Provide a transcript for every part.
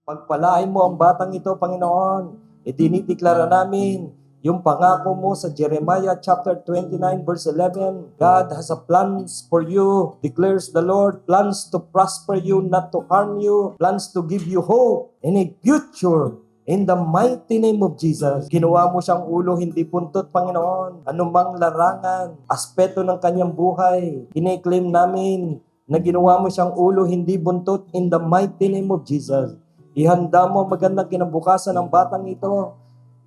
Pagpalain mo ang batang ito, Panginoon. Idinideklara namin yung pangako mo sa Jeremiah chapter 29 verse 11. God has a plans for you, declares the Lord. Plans to prosper you, not to harm you. Plans to give you hope and a future. In the mighty name of Jesus, ginawa mo siyang ulo, hindi puntot, Panginoon. Anumang larangan, aspeto ng kanyang buhay, kine-claim namin na ginawa mo siyang ulo, hindi buntot, in the mighty name of Jesus. Ihanda mo ang magandang kinabukasan ng batang ito.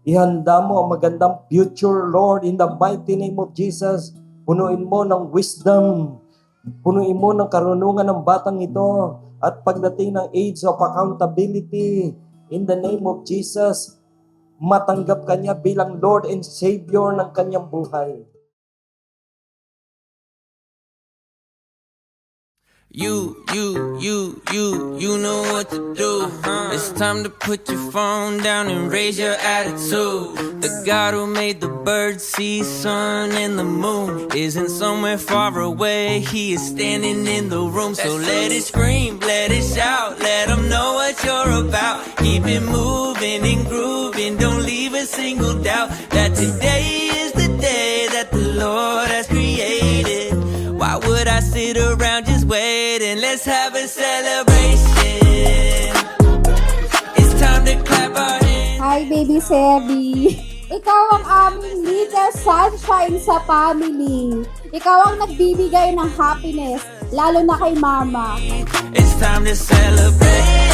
Ihanda mo ang magandang future, Lord, in the mighty name of Jesus. Punuin mo ng wisdom. Punuin mo ng karunungan ng batang ito. At pagdating ng age of accountability, in the name of Jesus, matanggap kanya bilang Lord and Savior ng kanyang buhay. You know what to do. It's time to put your phone down and raise your attitude. The God who made the birds, sea, sun, and the moon isn't somewhere far away. He is standing in the room. So let it scream, let it shout, let him know what you're about. Keep it moving and grooving. Don't leave a single doubt that today is the day that the Lord has created. Why would I sit around just waiting? Let's have a celebration. It's time to clap our hands. Hi, baby Sebi. Ikaw ang aming little sunshine sa family. Ikaw ang nagbibigay ng happiness, lalo na kay mama. It's time to celebrate.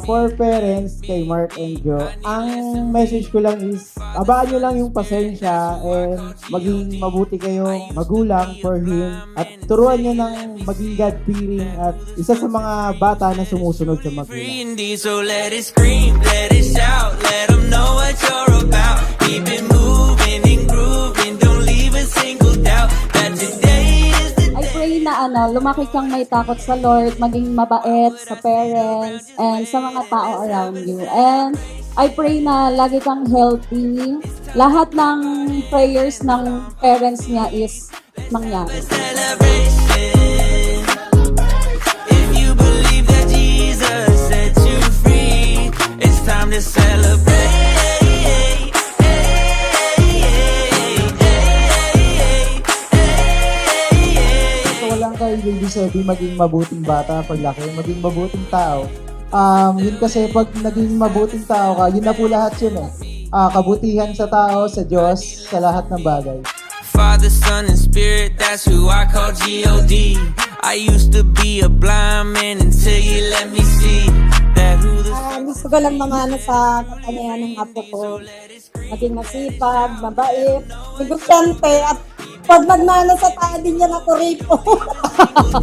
For parents kay Mark and Joe, ang message ko lang is abaan nyo lang yung pasensya and maging mabuti kayong magulang for him at turuan nyo ng maging God-fearing at isa sa mga bata na sumusunod sa magulang. So let it scream, let it shout, let them know what you're about. Keep it moving and grooving, don't leave a single doubt that today is the I pray na lumaki kang may takot sa Lord, maging mabait sa parents and sa mga tao around you. And I pray na lagi kang healthy. Lahat ng prayers ng parents niya is mangyari. celebration. If you believe that Jesus set you free, it's time to celebrate. Lang kay Baby Sebi maging mabuting bata paglaki, maging mabuting tao. Yun kasi pag naging mabuting tao ka, yun na po lahat yun eh. Kabutihan sa tao, sa Diyos, sa lahat ng bagay. Father, Son, and Spirit, that's who I call G.O.D. I used to be a blind man until you let me see that who the Gusto ko lang mamana sa katangian ng apo ko. Maging masipag, mabait, negosante, at pag nagmana sa tao din niya na kuripo.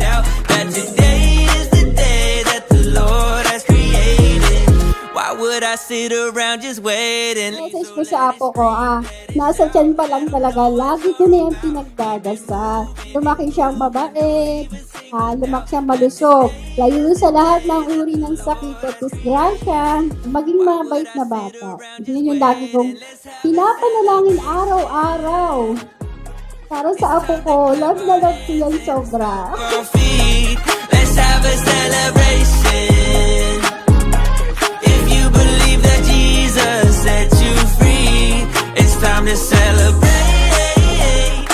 doubt that today is the day that the Lord has created. Why would I sit around just waiting? Message ko sa apo ko, nasa tiyan pa lang talaga, lagi ko na yung pinagdadasal. Lumaki siyang mabait, lumaki siyang malusog, layo sa lahat ng uri ng sakit at disgrasya, maging mabait na bata. Yun yung lagi kong pinapanalangin araw-araw. Para sa apo ko, love na love ko yan sobra. Our feet, let's have a celebration. If you believe that Jesus set you free, it's time to celebrate.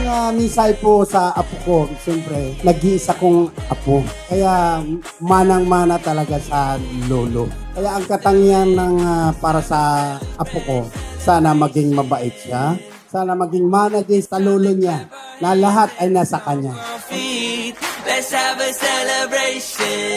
Ang misay po sa apo ko, siyempre, nag-iisa kong apo. Kaya manang-mana talaga sa lolo. Kaya ang katangian ng para sa apo ko, sana maging mabait siya. Sana maging mana din sa lolo niya na lahat ay nasa kanya. Our feet, let's have a celebration.